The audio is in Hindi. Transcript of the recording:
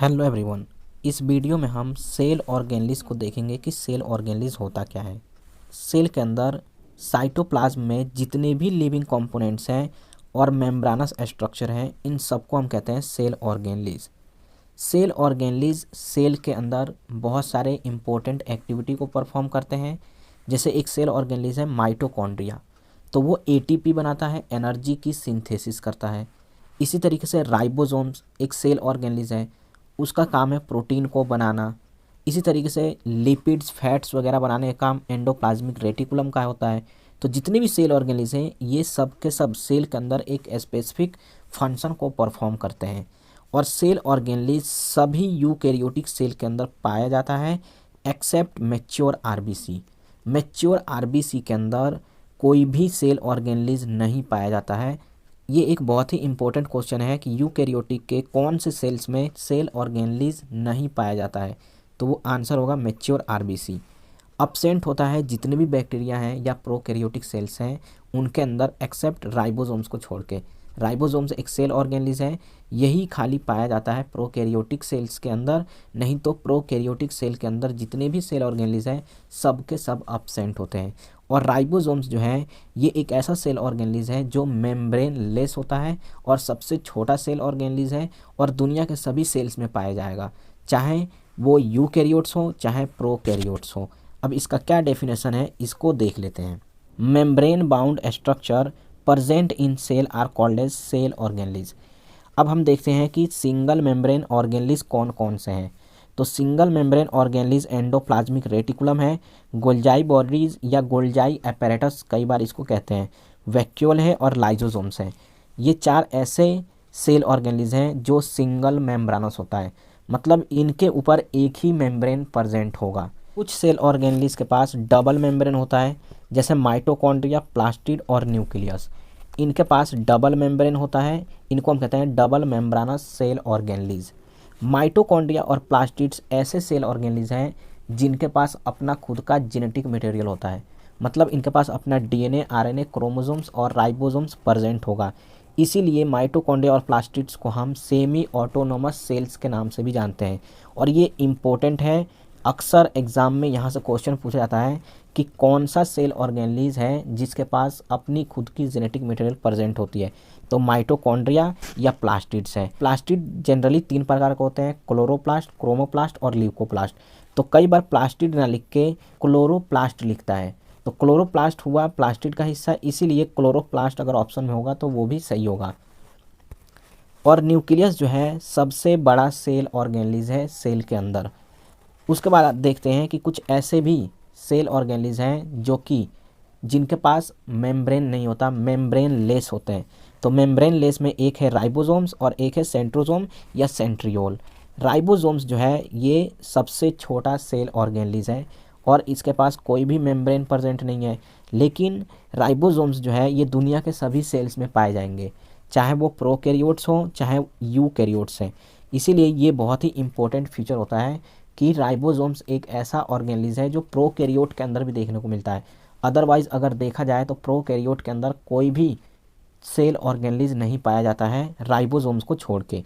Hello everyone. इस वीडियो में हम सेल ऑर्गेनेलिस को देखेंगे कि सेल ऑर्गेनेलिस होता क्या है। सेल के अंदर साइटोप्लाज्म में जितने भी लिविंग कंपोनेंट्स हैं और मेम्ब्रानस स्ट्रक्चर हैं, इन सबको हम कहते हैं cell organelles. Cell organelles cell के अंदर बहुत सारे इंपॉर्टेंट एक्टिविटी को परफॉर्म करते हैं। जैसे एक सेल ऑर्गेनेलिस है माइटोकॉन्ड्रिया, तो वो एटीपी बनाता है, एनर्जी की सिंथेसिस करता है। इसी तरीके से राइबोसोम्स एक सेल ऑर्गेनेलिस है, उसका काम है प्रोटीन को बनाना। इसी तरीके से लिपिड्स, फैट्स वगैरह बनाने का काम एंडोप्लाज्मिक रेटिकुलम का होता है। तो जितने भी सेल ऑर्गेनेलिस हैं, ये सब के सब सेल के अंदर एक स्पेसिफिक फंक्शन को परफॉर्म करते हैं। और सेल ऑर्गेनेलिस सभी यूकैरियोटिक सेल के अंदर पाया जाता है except mature RBC. Mature RBC के अंदर कोई भी सेल ऑर्गेनेलिस नहीं पाया जाता है। ये एक बहुत ही इंपॉर्टेंट क्वेश्चन है कि यूकैरियोटिक के कौन से सेल्स में सेल ऑर्गेनेलिस नहीं पाया जाता है, तो वो आंसर होगा मैच्योर आरबीसी। अब्सेंट होता है जितने भी बैक्टीरिया हैं या प्रोकैरियोटिक सेल्स हैं उनके अंदर एक्सेप्ट राइबोसोम्स को छोड़ के। राइबोसोम्स एक सेल ऑर्गेनेलिस है, यही खाली पाया जाता है प्रोकैरियोटिक सेल्स के अंदर, नहीं तो प्रोकैरियोटिक सेल के अंदर जितने भी सेल ऑर्गेनेलिस हैं सब के सब अब्सेंट होते हैं। और राइबोसोम्स जो है ये एक ऐसा सेल ऑर्गेनेलिस है जो मेम्ब्रेन लेस होता है और सबसे छोटा सेल ऑर्गेनेलिस है और दुनिया के सभी सेल्स में पाया जाएगा, चाहे वो यूकैरियोट्स हो चाहे प्रोकैरियोट्स हो। अब इसका क्या डेफिनेशन है इसको देख लेते हैं। Membrane bound structure present in cell are called as cell organelles. अब हम देखते हैं कि सिंगल मेम्ब्रेन ऑर्गेनेलिस कौन कौन से हैं। तो single membrane organelles endoplasmic reticulum है, गोल्जाई बॉडीज या गोल्जाई apparatus कई बार इसको कहते हैं, वैक्यूल है और लाइजोसोम्स हैं। ये चार ऐसे सेल ऑर्गेनेलिस हैं जो सिंगल मेम्ब्रानस होता है, मतलब इनके ऊपर एक ही मेम्ब्रेन प्रेजेंट होगा। कुछ सेल ऑर्गेनेलिस के पास डबल मेम्ब्रेन होता है, जैसे माइटोकॉन्ड्रिया, प्लास्टिड और न्यूक्लियस। इनके पास डबल मेम्ब्रेन होता है, इनको हम कहते हैं डबल मेम्ब्रानस सेल ऑर्गेनेलिस। माइटोकॉन्ड्रिया और प्लास्टिड्स ऐसे सेल ऑर्गेनेलिस हैं जिनके पास अपना खुद का जेनेटिक मटेरियल होता है, मतलब इनके पास अपना डीएनए, आरएनए, क्रोमोसोम्स और राइबोसोम्स प्रेजेंट होगा। इसीलिए माइटोकॉन्ड्रिया और प्लास्टिड्स को हम सेमी ऑटोनोमस सेल्स के नाम से भी जानते हैं। और ये इम्पोर्टेंट है, अक्सर एग्जाम में यहाँ से क्वेश्चन पूछा जाता है कि कौन सा सेल ऑर्गेनेलिस है जिसके पास अपनी खुद की जेनेटिक मटेरियल प्रेजेंट होती है, तो माइटोकॉन्ड्रिया या प्लास्टिड्स है। प्लास्टिड जनरली तीन प्रकार के होते हैं, क्लोरोप्लास्ट, क्रोमोप्लास्ट और ल्यूकोप्लास्ट। तो कई बार प्लास्टिड ना लिख के क्लोरोप्लास्ट लिखता है, तो क्लोरोप्लास्ट हुआ प्लास्टिड का हिस्सा, इसीलिए क्लोरोप्लास्ट अगर ऑप्शन में होगा तो वो भी सही होगा। और न्यूक्लियस जो है सबसे बड़ा सेल ऑर्गेनेलिस है सेल के अंदर। उसके बाद आप देखते हैं कि कुछ ऐसे भी सेल ऑर्गेनेलिस हैं जो कि जिनके पास मेम्ब्रेन नहीं होता, मेम्ब्रेन लेस होते हैं। तो मेम्ब्रेन लेस में एक है राइबोसोम्स और एक है सेंट्रोसोम या सेंट्रियोल। राइबोसोम्स जो है ये सबसे छोटा सेल ऑर्गेनेलिस है और इसके पास कोई भी मेम्ब्रेन प्रेजेंट नहीं है, लेकिन राइबोसोम्स जो है ये दुनिया के सभी सेल्स में पाए जाएंगे, चाहे वो प्रोकैरियोट्स हो चाहे यूकैरियोट्स हैं। इसीलिए ये बहुत ही इंपॉर्टेंट फीचर होता है कि राइबोसोम्स एक ऐसा ऑर्गेनेलिस है जो प्रोकैरियोट के अंदर भी देखने को मिलता है। अदरवाइज अगर देखा जाए तो प्रोकैरियोट के अंदर कोई भी सेल ऑर्गेनेलिस नहीं पाया जाता है राइबोसोम्स को छोड़ के।